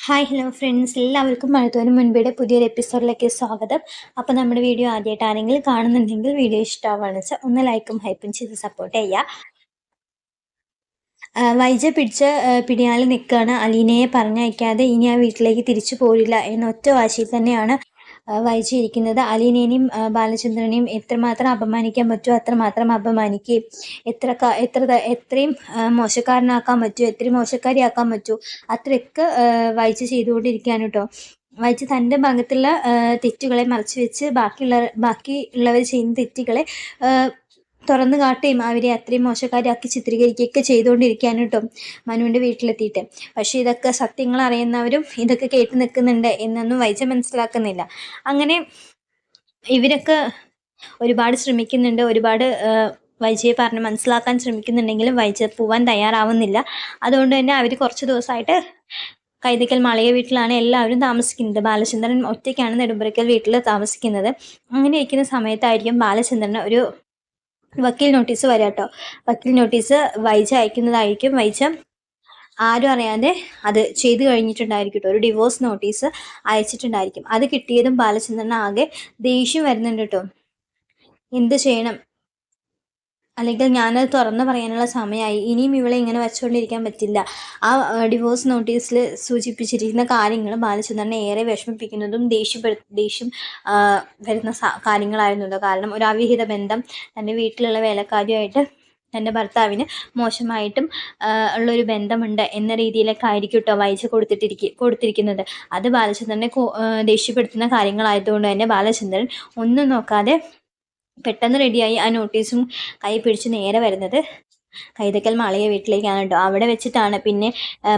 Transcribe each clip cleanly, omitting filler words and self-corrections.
Hi hello friends, എല്ലാവർക്കും മഴത്തോന് മുൻപേടെ പുതിയൊരു എപ്പിസോഡിലേക്ക് സ്വാഗതം. അപ്പോൾ നമ്മുടെ വീഡിയോ ആദ്യമായിട്ട് ആരെങ്കിലും കാണുന്നുണ്ടെങ്കിൽ വീഡിയോ ഇഷ്ടമാവുകയാണെന്ന് വെച്ചാൽ ഒന്ന് ലൈക്കും ഹൈപ്പും ചെയ്ത് സപ്പോർട്ട് ചെയ്യുക. വൈജ പിടിച്ച പിടിയാൽ നിൽക്കുകയാണ്. അലീനയെ പറഞ്ഞയക്കാതെ ഇനി ആ വീട്ടിലേക്ക് തിരിച്ചു പോരില്ല എന്ന ഒറ്റ വാശിയിൽ തന്നെയാണ് വൈജ ഇരിക്കുന്നത്. അലീനേനെയും ബാലചന്ദ്രനെയും എത്രമാത്രം അപമാനിക്കാൻ പറ്റുമോ അത്രമാത്രം അപമാനിക്കുകയും എത്രയും മോശക്കാരനാക്കാൻ പറ്റുമോ, എത്രയും മോശക്കാരിയാക്കാൻ പറ്റുമോ അത്രയൊക്കെ വൈജ ചെയ്തുകൊണ്ടിരിക്കുകയാണ് കേട്ടോ. വൈജ തൻ്റെ ഭാഗത്തുള്ള തെറ്റുകളെ മറച്ചു വെച്ച് ബാക്കിയുള്ളവർ ചെയ്യുന്ന തെറ്റുകളെ തുറന്നു കാട്ടുകയും അവരെ അത്രയും മോശക്കാരാക്കി ചിത്രീകരിക്കുകയൊക്കെ ചെയ്തുകൊണ്ടിരിക്കുകയാണ് കേട്ടോ മനുവിൻ്റെ വീട്ടിലെത്തിയിട്ട്. പക്ഷേ ഇതൊക്കെ സത്യങ്ങൾ അറിയുന്നവരും ഇതൊക്കെ കേട്ട് നിൽക്കുന്നുണ്ട് എന്നൊന്നും വൈജ മനസ്സിലാക്കുന്നില്ല. അങ്ങനെ ഇവരൊക്കെ ഒരുപാട് ശ്രമിക്കുന്നുണ്ട്, ഒരുപാട് വൈജയെ പറഞ്ഞ് മനസ്സിലാക്കാൻ ശ്രമിക്കുന്നുണ്ടെങ്കിലും വൈജ പോവാൻ തയ്യാറാവുന്നില്ല. അതുകൊണ്ട് തന്നെ അവർ കുറച്ച് ദിവസമായിട്ട് കൈതക്കൽ മാളിക വീട്ടിലാണ് എല്ലാവരും താമസിക്കുന്നത്. ബാലചന്ദ്രൻ ഒറ്റയ്ക്കാണ് നെടുമ്പുരയ്ക്കൽ വീട്ടിൽ താമസിക്കുന്നത്. അങ്ങനെ ഇരിക്കുന്ന സമയത്തായിരിക്കും ബാലചന്ദ്രന് ഒരു വക്കീൽ നോട്ടീസ് വരാം കേട്ടോ. വക്കീൽ നോട്ടീസ് വൈജ അയക്കുന്നതായിരിക്കും. വൈജ ആരും അറിയാതെ അത് ചെയ്തു കഴിഞ്ഞിട്ടുണ്ടായിരിക്കും കേട്ടോ. ഒരു ഡിവോഴ്സ് നോട്ടീസ് അയച്ചിട്ടുണ്ടായിരിക്കും. അത് കിട്ടിയതും ബാലചന്ദ്രന് ആകെ ദേഷ്യം വരുന്നുണ്ട് കേട്ടോ. എന്ത് ചെയ്യണം, അല്ലെങ്കിൽ ഞാനത് തുറന്നു പറയാനുള്ള സമയമായി. ഇനിയും ഇവളെ ഇങ്ങനെ വെച്ചുകൊണ്ടിരിക്കാൻ പറ്റില്ല. ആ ഡിവോഴ്സ് നോട്ടീസിൽ സൂചിപ്പിച്ചിരിക്കുന്ന കാര്യങ്ങൾ ബാലചന്ദ്രനെ ഏറെ വിഷമിപ്പിക്കുന്നതും ദേഷ്യം വരുന്ന കാര്യങ്ങളായിരുന്നല്ലോ. കാരണം ഒരു അവിഹിത ബന്ധം തൻ്റെ വീട്ടിലുള്ള വേലക്കാരിയായിട്ട് തൻ്റെ ഭർത്താവിന് മോശമായിട്ടും ഉള്ളൊരു ബന്ധമുണ്ട് എന്ന രീതിയിലൊക്കെ ആയിരിക്കും കേട്ടോ വൈജ കൊടുത്തിരിക്കുന്നത്. അത് ബാലചന്ദ്രനെ ദേഷ്യപ്പെടുത്തുന്ന കാര്യങ്ങളായതുകൊണ്ട് തന്നെ ബാലചന്ദ്രൻ ഒന്നും നോക്കാതെ പെട്ടെന്ന് റെഡിയായി ആ നോട്ടീസും കൈ പിടിച്ച് നേരെ വരുന്നത് കൈതക്കൽ മാളിക വീട്ടിലേക്കാണ് കേട്ടോ. അവിടെ വെച്ചിട്ടാണ് പിന്നെ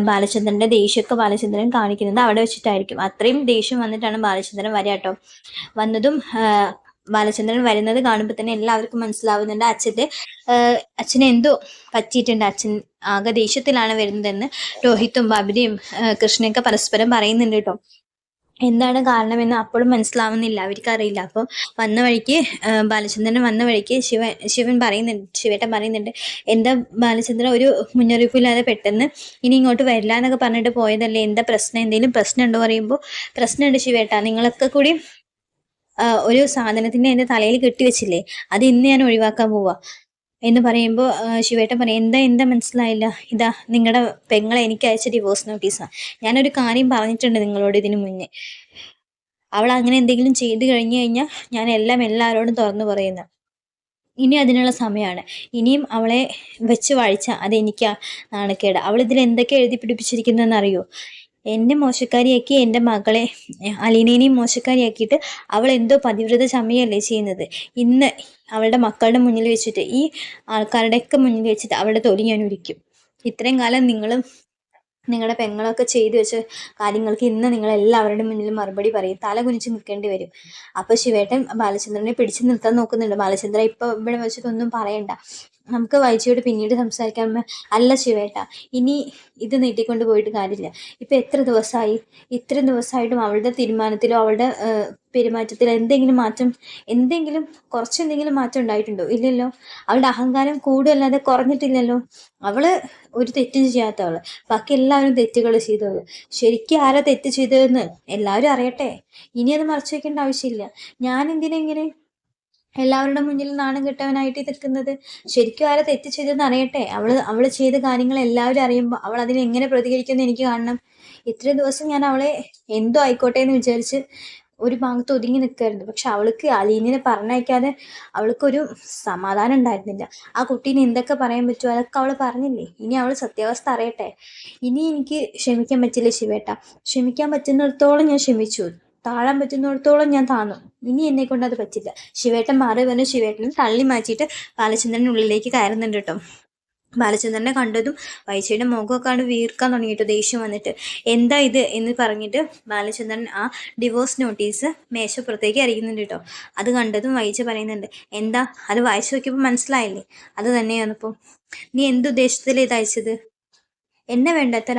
ബാലചന്ദ്രൻ്റെ ദേഷ്യമൊക്കെ ബാലചന്ദ്രൻ കാണിക്കുന്നത് അവിടെ വെച്ചിട്ടായിരിക്കും. അത്രയും ദേഷ്യം വന്നിട്ടാണ് ബാലചന്ദ്രൻ വരിക കേട്ടോ. വന്നതും ബാലചന്ദ്രൻ വരുന്നത് കാണുമ്പോൾ തന്നെ എല്ലാവർക്കും മനസ്സിലാവുന്നുണ്ട് അച്ഛന് എന്തോ പറ്റിയിട്ടുണ്ട്, അച്ഛൻ ആകെ ദേഷ്യത്തിലാണ് വരുന്നതെന്ന് രോഹിത്തും ബബിതയും കൃഷ്ണയൊക്കെ പരസ്പരം പറയുന്നുണ്ട് കേട്ടോ. എന്താണ് കാരണമെന്ന് അപ്പോഴും മനസ്സിലാവുന്നില്ല, അവർക്കറിയില്ല. അപ്പോൾ വന്ന വഴിക്ക് ബാലചന്ദ്രൻ വന്ന വഴിക്ക് ശിവേട്ടൻ പറയുന്നുണ്ട്, എന്താ ബാലചന്ദ്രൻ ഒരു മുന്നറിയിപ്പില്ലാതെ പെട്ടെന്ന് ഇനി ഇങ്ങോട്ട് വരില്ല എന്നൊക്കെ പറഞ്ഞിട്ട് പോയതല്ലേ, എന്താ പ്രശ്നം, എന്തെങ്കിലും പ്രശ്നം ഉണ്ടോ പറയുമ്പോൾ പ്രശ്നമുണ്ട് ശിവേട്ട, നിങ്ങളൊക്കെ കൂടി ഒരു സാധനത്തിൻ്റെ എൻ്റെ തലയിൽ കെട്ടിവെച്ചില്ലേ, അത് ഇന്ന് ഞാൻ ഒഴിവാക്കാൻ പോവാ എന്ന് പറയുമ്പോൾ ശിവേട്ടൻ പറയും, എന്താ മനസ്സിലായില്ല, ഇതാ നിങ്ങളുടെ പെങ്ങളെ എനിക്ക് അയച്ച ഡിവോഴ്സ് നോട്ടീസാണ്. ഞാനൊരു കാര്യം പറഞ്ഞിട്ടുണ്ട് നിങ്ങളോട് ഇതിനു മുന്നേ, അവൾ അങ്ങനെ എന്തെങ്കിലും ചെയ്തു കഴിഞ്ഞു കഴിഞ്ഞാൽ ഞാൻ എല്ലാവരോടും തുറന്നു പറയുന്നു. ഇനി അതിനുള്ള സമയമാണ്. ഇനിയും അവളെ വെച്ച് വാഴിച്ച അതെനിക്കാ നാണക്കേട്. അവൾ ഇതിൽ എന്തൊക്കെ എഴുതി പിടിപ്പിച്ചിരിക്കുന്നതെന്ന് അറിയോ? എന്നെ മോശക്കാരിയാക്കി എൻ്റെ മകളെ അലീനേനെയും മോശക്കാരിയാക്കിയിട്ട് അവൾ എന്തോ പതിവ്രത ചമയല്ലേ ചെയ്യുന്നത്. ഇന്ന് അവളുടെ മക്കളുടെ മുന്നിൽ വെച്ചിട്ട്, ഈ ആൾക്കാരുടെയൊക്കെ മുന്നിൽ വെച്ചിട്ട് അവളുടെ തൊലി ഞാൻ ഉരിക്കും. ഇത്രയും കാലം നിങ്ങളും നിങ്ങളുടെ പെങ്ങളൊക്കെ ചെയ്തു വെച്ച കാര്യങ്ങൾക്ക് ഇന്ന് നിങ്ങൾ എല്ലാവരുടെയും മുന്നിൽ മറുപടി പറയും, തല കുനിച്ച് നിൽക്കേണ്ടി വരും. അപ്പോൾ ശിവേട്ടൻ ബാലചന്ദ്രനെ പിടിച്ചു നിർത്താൻ നോക്കുന്നുണ്ട്. ബാലചന്ദ്രൻ ഇപ്പോൾ ഇവിടെ വെച്ചിട്ടൊന്നും പറയണ്ട, നമുക്ക് വൈജയോട് പിന്നീട് സംസാരിക്കാൻ. അല്ല ശിവേട്ട, ഇനി ഇത് നീട്ടിക്കൊണ്ട് പോയിട്ട് കാര്യമില്ല. ഇപ്പം എത്ര ദിവസമായി, ഇത്രയും ദിവസമായിട്ടും അവളുടെ തീരുമാനത്തിലോ അവളുടെ പെരുമാറ്റത്തിലോ എന്തെങ്കിലും കുറച്ചെന്തെങ്കിലും മാറ്റം ഉണ്ടായിട്ടുണ്ടോ? ഇല്ലല്ലോ. അവളുടെ അഹങ്കാരം കൂടുകയല്ലാതെ കുറഞ്ഞിട്ടില്ലല്ലോ. അവള് ഒരു തെറ്റും ചെയ്യാത്തവള്, ബാക്കി എല്ലാവരും തെറ്റുകൾ ചെയ്തവള്. ശരിക്കും ആരാ തെറ്റ് ചെയ്തതെന്ന് എല്ലാവരും അറിയട്ടെ. ഇനി അത് മറച്ചു വെക്കേണ്ട ആവശ്യമില്ല. ഞാൻ എന്തിനെങ്ങനെ എല്ലാവരുടെ മുന്നിൽ നാണം കെട്ടവനായിട്ട് നിൽക്കുന്നത്? ശരിക്കും ആരെ തെറ്റ് ചെയ്തെന്ന് അറിയട്ടെ. അവള് ചെയ്ത കാര്യങ്ങൾ എല്ലാവരും അറിയുമ്പോൾ അവൾ അതിനെ എങ്ങനെ പ്രതികരിക്കുമെന്ന് എനിക്ക് കാണണം. ഇത്രയും ദിവസം ഞാൻ അവളെ എന്തോ ആയിക്കോട്ടെ എന്ന് വിചാരിച്ച് ഒരു ഭാഗത്ത് ഒതുങ്ങി നിൽക്കായിരുന്നു. പക്ഷെ അവൾക്ക് അലീനിനെ പറഞ്ഞയക്കാതെ അവൾക്കൊരു സമാധാനം ഉണ്ടായിരുന്നില്ല. ആ കുട്ടീനെ എന്തൊക്കെ പറയാൻ പറ്റുമോ അതൊക്കെ അവൾ പറഞ്ഞില്ലേ. ഇനി അവൾ സത്യാവസ്ഥ അറിയട്ടെ. ഇനി എനിക്ക് ക്ഷമിക്കാൻ പറ്റില്ല ശിവേട്ട. ക്ഷമിക്കാൻ പറ്റുന്നിടത്തോളം ഞാൻ ക്ഷമിച്ചു, താഴാൻ പറ്റുന്നിടത്തോളം ഞാൻ താന്നു. ഇനി എന്നെ കൊണ്ട് അത് പറ്റില്ല. ശിവേട്ടൻ മാറി വന്ന് ശിവേട്ടനും തള്ളി മാറ്റിയിട്ട് ബാലചന്ദ്രൻ്റെ ഉള്ളിലേക്ക് കയറുന്നുണ്ട് കേട്ടോ. ബാലചന്ദ്രനെ കണ്ടതും വൈജയുടെ മുഖമൊക്കെ വീർക്കാൻ തുടങ്ങിയിട്ട് ദേഷ്യം വന്നിട്ട്, എന്താ ഇത് എന്ന് പറഞ്ഞിട്ട് ബാലചന്ദ്രൻ ആ ഡിവോഴ്സ് നോട്ടീസ് മേശപ്പുറത്തേക്ക് അറിയുന്നുണ്ട് കേട്ടോ. അത് കണ്ടതും വൈജ പറയുന്നുണ്ട്, എന്താ അത് വായിച്ചു നോക്കിയപ്പോൾ മനസ്സിലായില്ലേ? അത് തന്നെയാണിപ്പോൾ. നീ എന്തുദ്ദേശത്തിലാണ് ഇത് അയച്ചത്? എന്നെ വേണ്ടാത്ത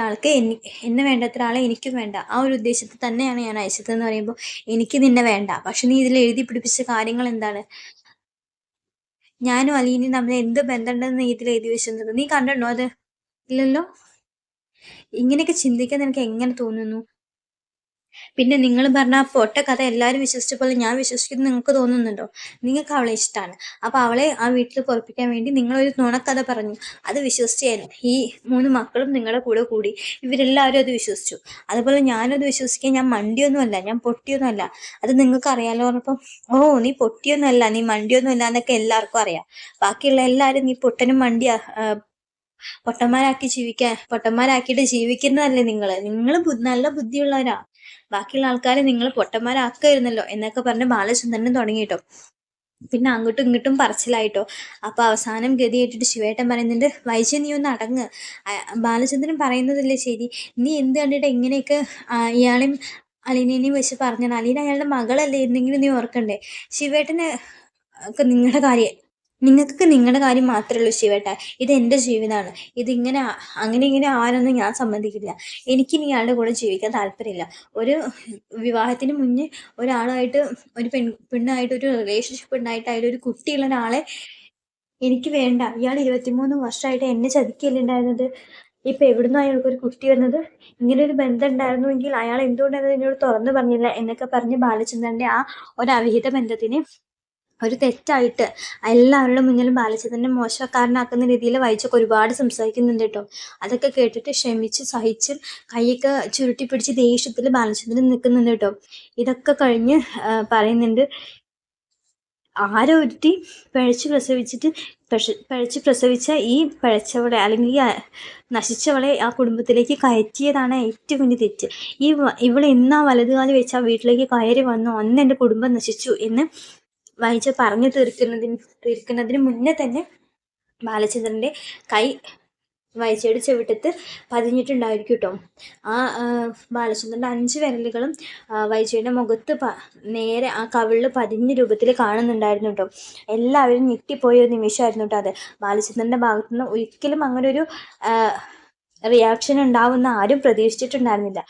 ഒരാളെ എനിക്കും വേണ്ട. ആ ഒരു ഉദ്ദേശത്തിൽ തന്നെയാണ് ഞാൻ അയച്ചതെന്ന് പറയുമ്പോൾ, എനിക്ക് നിന്നെ വേണ്ട, പക്ഷെ നീ ഇതിൽ എഴുതി പിടിപ്പിച്ച കാര്യങ്ങൾ എന്താണ്? ഞാനും അലീനയും തമ്മിൽ എന്ത് ബന്ധമുണ്ടെന്ന് നീ ഇതിൽ എഴുതി വെച്ചിരുന്നത് നീ കണ്ടിട്ടുണ്ടോ? അത് ഇല്ലല്ലോ. ഇങ്ങനെയൊക്കെ ചിന്തിക്കാൻ നിനക്ക് എങ്ങനെ തോന്നുന്നു? പിന്നെ നിങ്ങൾ പറഞ്ഞ ആ പൊട്ട കഥ എല്ലാവരും വിശ്വസിച്ച പോലെ ഞാൻ വിശ്വസിക്കുന്നു നിങ്ങൾക്ക് തോന്നുന്നുണ്ടോ? നിങ്ങൾക്ക് അവളെ ഇഷ്ടമാണ്. അപ്പോൾ അവളെ ആ വീട്ടിൽ പൊറപ്പിക്കാൻ വേണ്ടി നിങ്ങളൊരു നുണക്കഥ പറഞ്ഞു. അത് വിശ്വസിച്ച് ഈ 3 മക്കളും നിങ്ങളുടെ കൂടെ കൂടി. ഇവരെല്ലാവരും അത് വിശ്വസിച്ചു. അതുപോലെ ഞാനത് വിശ്വസിക്കാൻ ഞാൻ മണ്ടിയൊന്നുമല്ല, ഞാൻ പൊട്ടിയൊന്നുമല്ല. അത് നിങ്ങൾക്ക് അറിയാലോ പറഞ്ഞപ്പം ഓ നീ പൊട്ടിയൊന്നുമല്ല, നീ മണ്ടിയൊന്നുമല്ല എന്നൊക്കെ എല്ലാവർക്കും അറിയാം. ബാക്കിയുള്ള എല്ലാവരും നീ പൊട്ടനും മണ്ടിയാ പൊട്ടന്മാരാക്കിയിട്ട് ജീവിക്കുന്നതല്ലേ നിങ്ങൾ നല്ല ബുദ്ധിയുള്ളവരാ. ബാക്കിയുള്ള ആൾക്കാരെ നിങ്ങൾ പൊട്ടന്മാരാക്കായിരുന്നല്ലോ എന്നൊക്കെ പറഞ്ഞ് ബാലചന്ദ്രനും തുടങ്ങിയിട്ടോ. പിന്നെ അങ്ങോട്ടും ഇങ്ങോട്ടും പറച്ചിലായിട്ടോ. അപ്പൊ അവസാനം ഗതികേട്ടിട്ട് ശിവേട്ടൻ പറയുന്നുണ്ട്, വൈദ്യ നീ ഒന്ന് അടങ്ങ്, ബാലചന്ദ്രൻ പറയുന്നതല്ലേ ശരി, നീ എന്ത് കണ്ടിട്ട് ഇങ്ങനെയൊക്കെ ഇയാളെയും അലീനേനെയും വെച്ച് പറഞ്ഞത്? അലീന അയാളുടെ മകളല്ലേ, എന്തെങ്കിലും നീ ഓർക്കണ്ടേ? ശിവേട്ടന് ഒക്കെ നിങ്ങൾക്ക് നിങ്ങളുടെ കാര്യം മാത്രമേ ഉള്ളൂ ശിവേട്ട. ഇത് എൻ്റെ ജീവിതമാണ്. ഇതിങ്ങനെ അങ്ങനെ ഇങ്ങനെ ആരൊന്നും ഞാൻ സമ്മതിക്കില്ല. എനിക്കിനി ഇയാളുടെ കൂടെ ജീവിക്കാൻ താല്പര്യമില്ല. ഒരു വിവാഹത്തിന് മുന്നേ ഒരാളായിട്ട്, ഒരു പെണ്ണായിട്ട് ഒരു റിലേഷൻഷിപ്പ് ഉണ്ടായിട്ടായാലും ഒരു കുട്ടിയുള്ള ഒരാളെ എനിക്ക് വേണ്ട. ഇയാൾ 23 വർഷമായിട്ട് എന്നെ ചതിക്കല്ലേ ഉണ്ടായിരുന്നത്. ഇപ്പൊ എവിടുന്നോ അയാൾക്കൊരു കുട്ടി വന്നത്? ഇങ്ങനെ ഒരു ബന്ധം ഉണ്ടായിരുന്നുവെങ്കിൽ അയാൾ എന്തുകൊണ്ടത് എന്നോട് തുറന്നു പറഞ്ഞില്ല എന്നൊക്കെ പറഞ്ഞ് ബാലചന്ദ്രന്റെ ആ ഒരു അവിഹിത ബന്ധത്തിന് ഒരു തെറ്റായിട്ട് എല്ലാവരുടെ മുന്നിലും ബാലചന്ദ്രനെ മോശക്കാരനാക്കുന്ന രീതിയിൽ വായിച്ചൊക്കെ ഒരുപാട് സംസാരിക്കുന്നുണ്ട് കേട്ടോ. അതൊക്കെ കേട്ടിട്ട് ക്ഷമിച്ച് സഹിച്ച് കൈയൊക്കെ ചുരുട്ടി പിടിച്ച് ദേഷ്യത്തിൽ ബാലചന്ദ്രൻ നിൽക്കുന്നുണ്ട് കേട്ടോ. ഇതൊക്കെ കഴിഞ്ഞ് പറയുന്നുണ്ട്, ആരോ ഒരുത്തി പഴച്ചു പ്രസവിച്ച ഈ പഴച്ചവളെ അല്ലെങ്കിൽ ഈ നശിച്ചവളെ ആ കുടുംബത്തിലേക്ക് കയറ്റിയതാണ് ഏറ്റവും വലിയ തെറ്റ്. ഇവളെ എന്നാ വലതുകാലം വെച്ച് ആ വീട്ടിലേക്ക് കയറി വന്നു അന്ന് എൻ്റെ കുടുംബം നശിച്ചു എന്ന് വായിച്ച പറഞ്ഞു തീർക്കുന്നതിന് മുന്നേ തന്നെ ബാലചന്ദ്രന്റെ കൈ വായിച്ചയുടെ ചെവിട്ടത്ത് പതിഞ്ഞിട്ടുണ്ടായിരിക്കും കേട്ടോ. ആ ബാലചന്ദ്രന്റെ 5 വിരലുകളും വായിച്ചയുടെ മുഖത്ത് നേരെ ആ കവിളിൽ പതിഞ്ഞ രൂപത്തിൽ കാണുന്നുണ്ടായിരുന്നു കേട്ടോ. എല്ലാവരും ഞെട്ടിപ്പോയ ഒരു നിമിഷമായിരുന്നു കേട്ടോ അത്. ബാലചന്ദ്രന്റെ ഭാഗത്തുനിന്ന് ഒരിക്കലും അങ്ങനെ ഒരു റിയാക്ഷൻ ഉണ്ടാവുന്ന ആരും പ്രതീക്ഷിച്ചിട്ടുണ്ടായിരുന്നില്ല.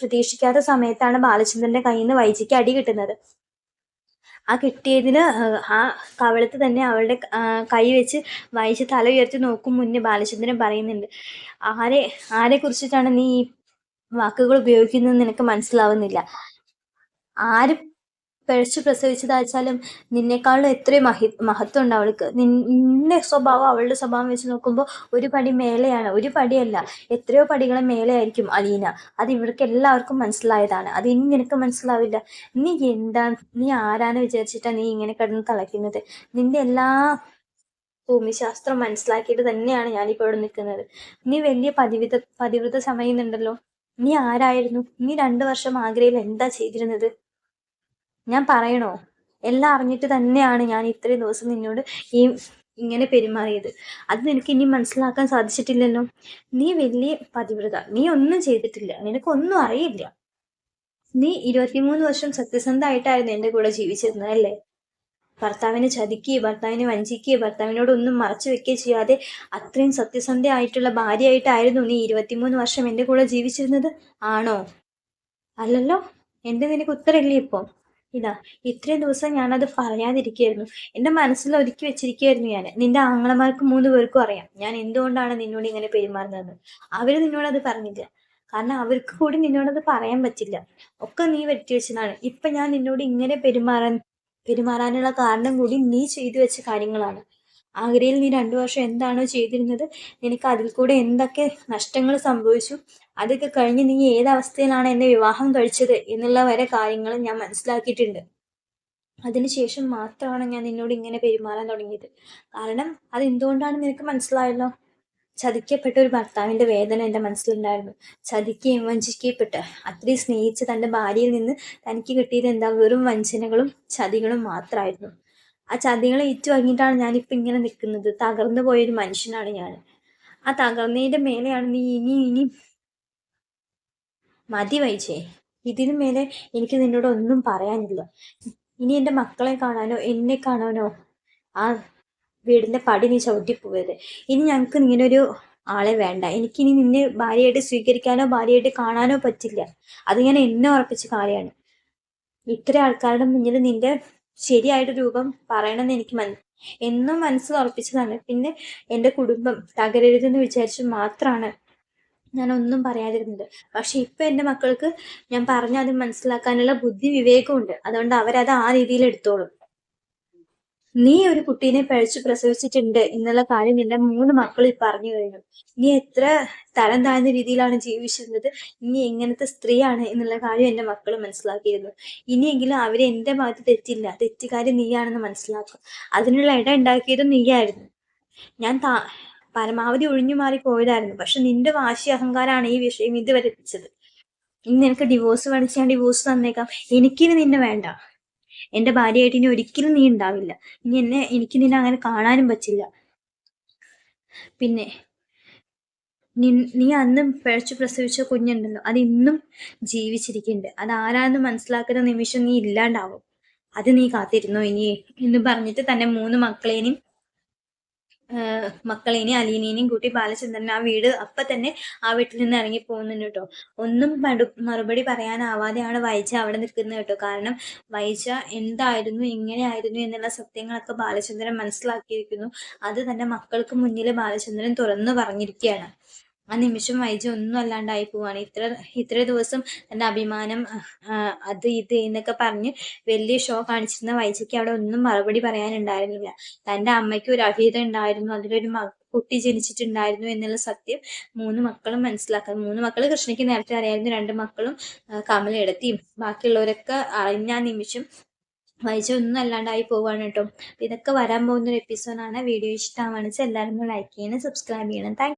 പ്രതീക്ഷിക്കാത്ത സമയത്താണ് ബാലചന്ദ്രന്റെ കയ്യിൽ നിന്ന് വൈജിക്ക് അടി കിട്ടുന്നത്. ആ കിട്ടിയതിന് ആ കവളത്ത് തന്നെ അവളുടെ കൈ വെച്ച് വായിച്ച് തല ഉയർത്തി നോക്കും മുന്നേ ബാലചന്ദ്രൻ പറയുന്നുണ്ട്, ആരെ കുറിച്ചിട്ടാണ് നീ ഈ വാക്കുകൾ ഉപയോഗിക്കുന്നത് നിനക്ക് മനസ്സിലാവുന്നില്ല. ആര് പിഴച്ചു പ്രസവിച്ചതാച്ചാലും നിന്നെക്കാളും എത്രയോ മഹത്വം ഉണ്ട് അവൾക്ക്. നിന്റെ സ്വഭാവം അവളുടെ സ്വഭാവം വെച്ച് നോക്കുമ്പോൾ ഒരു പടി മേലെയാണ്. ഒരു പടിയല്ല, എത്രയോ പടികളെ മേലെയായിരിക്കും അലീന. അത് ഇവർക്ക് എല്ലാവർക്കും മനസ്സിലായതാണ്. അത് ഇനി നിനക്ക് മനസ്സിലാവില്ല. നീ ആരാന്ന് വിചാരിച്ചിട്ടാ നീ ഇങ്ങനെ കിടന്ന് തളയ്ക്കുന്നത്? നിന്റെ എല്ലാ ഭൂമിശാസ്ത്രം മനസ്സിലാക്കിയിട്ട് തന്നെയാണ് ഞാനിപ്പോൾ ഇവിടെ നിൽക്കുന്നത്. നീ വലിയ പതിവ്രത സമയുന്നുണ്ടല്ലോ. നീ ആരായിരുന്നു? നീ 2 വർഷം ആഗ്രയിൽ എന്താ ചെയ്തിരുന്നത്? ഞാൻ പറയണോ? എല്ലാം അറിഞ്ഞിട്ട് തന്നെയാണ് ഞാൻ ഇത്രയും ദിവസം നിന്നോട് ഇങ്ങനെ പെരുമാറിയത്. അത് നിനക്ക് ഇനി മനസ്സിലാക്കാൻ സാധിച്ചിട്ടില്ലല്ലോ. നീ വലിയ പതിവ്രത, നീ ഒന്നും ചെയ്തിട്ടില്ല, നിനക്കൊന്നും അറിയില്ല. നീ 23 വർഷം സത്യസന്ധമായിട്ടായിരുന്നു എൻ്റെ കൂടെ ജീവിച്ചിരുന്നത് അല്ലേ? ഭർത്താവിനെ ചതിക്കുകയോ ഭർത്താവിനെ വഞ്ചിക്കുകയോ ഭർത്താവിനോടൊന്നും മറച്ചു വെക്കുകയോ ചെയ്യാതെ അത്രയും സത്യസന്ധയായിട്ടുള്ള ഭാര്യയായിട്ടായിരുന്നു നീ 23 വർഷം എൻ്റെ കൂടെ ജീവിച്ചിരുന്നത്, ആണോ? അല്ലല്ലോ. എൻ്റെ നിനക്ക് ഉത്തരമില്ലേ ഇപ്പോൾ? ഇതാ ഇത്രയും ദിവസം ഞാനത് പറയാതിരിക്കുകയായിരുന്നു. എൻ്റെ മനസ്സിൽ ഒതുക്കി വെച്ചിരിക്കുകയായിരുന്നു ഞാൻ. നിന്റെ ആങ്ങളമാർക്ക് 3 പേർക്കും അറിയാം ഞാൻ എന്തുകൊണ്ടാണ് നിന്നോട് ഇങ്ങനെ പെരുമാറുന്നതെന്ന്. അവർ നിന്നോടത് പറഞ്ഞില്ല. കാരണം അവർക്ക് കൂടി നിന്നോടത് പറയാൻ പറ്റില്ല. ഒക്കെ നീ വരുത്തി വെച്ചതാണ്. ഇപ്പം ഞാൻ നിന്നോട് ഇങ്ങനെ പെരുമാറാനുള്ള കാരണം കൂടി നീ ചെയ്തു വെച്ച കാര്യങ്ങളാണ്. ആഗ്രയിൽ നീ 2 വർഷം എന്താണോ ചെയ്തിരുന്നത്, നിനക്ക് അതിൽ കൂടെ എന്തൊക്കെ നഷ്ടങ്ങൾ സംഭവിച്ചു, അതൊക്കെ കഴിഞ്ഞ് നീ ഏതവസ്ഥയിലാണ് എന്നെ വിവാഹം കഴിച്ചത് എന്നുള്ള വരെ കാര്യങ്ങൾ ഞാൻ മനസ്സിലാക്കിയിട്ടുണ്ട്. അതിനുശേഷം മാത്രമാണ് ഞാൻ നിന്നോട് ഇങ്ങനെ പെരുമാറാൻ തുടങ്ങിയത്. കാരണം അതെന്തുകൊണ്ടാണ് നിനക്ക് മനസ്സിലായല്ലോ. ചതിക്കപ്പെട്ട ഒരു ഭർത്താവിൻ്റെ വേദന എൻ്റെ മനസ്സിലുണ്ടായിരുന്നു. ചതിക്കുകയും വഞ്ചിക്കപ്പെട്ട് അത്രയും സ്നേഹിച്ച് തൻ്റെ ഭാര്യയിൽ നിന്ന് തനിക്ക് കിട്ടിയത് എന്താ? വെറും വഞ്ചനകളും ചതികളും മാത്രമായിരുന്നു. ആ ചതികളെ ഏറ്റുവാങ്ങിയിട്ടാണ് ഞാനിപ്പോൾ ഇങ്ങനെ നിൽക്കുന്നത്. തകർന്നു പോയൊരു മനുഷ്യനാണ് ഞാൻ. ആ തകർന്നതിൻ്റെ മേലെയാണ് നീ ഇനി മതി വൈച്ചേ. ഇതിനു മേലെ എനിക്ക് നിന്നോട് ഒന്നും പറയാനില്ല. ഇനി എൻ്റെ മക്കളെ കാണാനോ എന്നെ കാണാനോ ആ വീടിൻ്റെ പടി നീ ചവിട്ടിപ്പോവരുത്. ഇനി ഞങ്ങൾക്ക് ഇങ്ങനൊരു ആളെ വേണ്ട. എനിക്കിനി നിന്നെ ഭാര്യയായിട്ട് സ്വീകരിക്കാനോ ഭാര്യയായിട്ട് കാണാനോ പറ്റില്ല. അത് ഞാൻ എന്നെ ഉറപ്പിച്ച കാര്യമാണ്. ഇത്ര ആൾക്കാരുടെ മുന്നിൽ നിന്റെ ശരിയായിട്ട് രൂപം പറയണമെന്ന് എനിക്ക് എന്നും മനസ്സിൽ ഉറപ്പിച്ചതാണ്. പിന്നെ എൻ്റെ കുടുംബം തകരരുതെന്ന് വിചാരിച്ച് മാത്രമാണ് ഞാനൊന്നും പറയാതിരുന്നത്. പക്ഷെ ഇപ്പം എൻ്റെ മക്കൾക്ക് ഞാൻ പറഞ്ഞാൽ അത് മനസ്സിലാക്കാനുള്ള ബുദ്ധി വിവേകമുണ്ട്. അതുകൊണ്ട് അവരത് ആ രീതിയിൽ എടുത്തോളും. നീ ഒരു കുട്ടീനെ പഴിച്ചു പ്രസവിച്ചിട്ടുണ്ട് എന്നുള്ള കാര്യം നിന്റെ 3 മക്കൾ പറഞ്ഞു കഴിഞ്ഞു. നീ എത്ര തരം താഴ്ന്ന രീതിയിലാണ് ജീവിച്ചിരുന്നത്, നീ എങ്ങനത്തെ സ്ത്രീയാണ് എന്നുള്ള കാര്യം എൻ്റെ മക്കൾ മനസ്സിലാക്കിയിരുന്നു. ഇനിയെങ്കിലും അവര് എൻ്റെ ഭാഗത്ത് തെറ്റില്ല, തെറ്റുകാരി നീയാണെന്ന് മനസ്സിലാക്കും. അതിനുള്ള ഇട ഉണ്ടാക്കിയതും നീയായിരുന്നു. ഞാൻ പരമാവധി ഒഴിഞ്ഞു മാറി പോയതായിരുന്നു. പക്ഷെ നിന്റെ വാശി അഹങ്കാരമാണ് ഈ വിഷയം ഇതുവരെ എത്തിച്ചത്. ഇനി നിനക്ക് ഡിവോഴ്സ് വേണിച്ച് ഞാൻ ഡിവോഴ്സ് തന്നേക്കാം. എനിക്കിനി നിന്നെ വേണ്ട. എന്റെ ഭാര്യയായിട്ട് ഇനി ഒരിക്കലും നീ ഉണ്ടാവില്ല. എനിക്ക് നിന്നെ അങ്ങനെ കാണാനും പറ്റില്ല. പിന്നെ നീ അന്ന് പിഴച്ചു പ്രസവിച്ച കുഞ്ഞുണ്ടല്ലോ, അത് ഇന്നും ജീവിച്ചിരിക്കുന്നുണ്ട്. അത് ആരാന്ന് മനസ്സിലാക്കുന്ന നിമിഷം നീ ഇല്ലാണ്ടാവും. അത് നീ കാത്തിരുന്നോ ഇനി എന്ന് പറഞ്ഞിട്ട് തന്നെ 3 മക്കളേനെയും അലീനേനെയും കൂട്ടി ബാലചന്ദ്രൻ ആ വീട് അപ്പൊ തന്നെ ആ വീട്ടിൽ നിന്ന് ഇറങ്ങി പോകുന്നുണ്ട് കേട്ടോ. ഒന്നും മറുപടി പറയാനാവാതെയാണ് വൈജ അവിടെ നിൽക്കുന്നത് കേട്ടോ. കാരണം വൈജ എന്തായിരുന്നു, എങ്ങനെയായിരുന്നു എന്നുള്ള സത്യങ്ങളൊക്കെ ബാലചന്ദ്രൻ മനസ്സിലാക്കിയിരിക്കുന്നു. അത് തന്റെ മക്കൾക്ക് മുന്നിൽ ബാലചന്ദ്രൻ തുറന്നു പറഞ്ഞിരിക്കുകയാണ്. ആ നിമിഷം വൈജ ഒന്നും അല്ലാണ്ടായി പോവാണ്. ഇത്ര ദിവസം തന്റെ അഭിമാനം അത് ഇത് എന്നൊക്കെ പറഞ്ഞ് വലിയ ഷോ കാണിച്ചിരുന്ന വൈജയ്ക്ക് അവിടെ ഒന്നും മറുപടി പറയാനുണ്ടായിരുന്നില്ല. തന്റെ അമ്മയ്ക്ക് ഒരു അർഹത ഉണ്ടായിരുന്നു, അതിലൊരു കുട്ടി ജനിച്ചിട്ടുണ്ടായിരുന്നു എന്നുള്ള സത്യം 3 മക്കളും മനസ്സിലാക്കുക. 3 മക്കള് കൃഷ്ണയ്ക്ക് നേരത്തെ അറിയായിരുന്നു. 2 മക്കളും കമലയെടുത്തിയും ബാക്കിയുള്ളവരൊക്കെ അറിഞ്ഞ ആ നിമിഷം വൈജ ഒന്നും അല്ലാണ്ടായി പോവാണ് കേട്ടോ. ഇതൊക്കെ വരാൻ പോകുന്ന ഒരു എപ്പിസോഡാണ്. വീഡിയോ ഇഷ്ടമാണെന്ന് വെച്ചാൽ എല്ലാവരും ലൈക്ക് ചെയ്യണം, സബ്സ്ക്രൈബ് ചെയ്യണം. താങ്ക്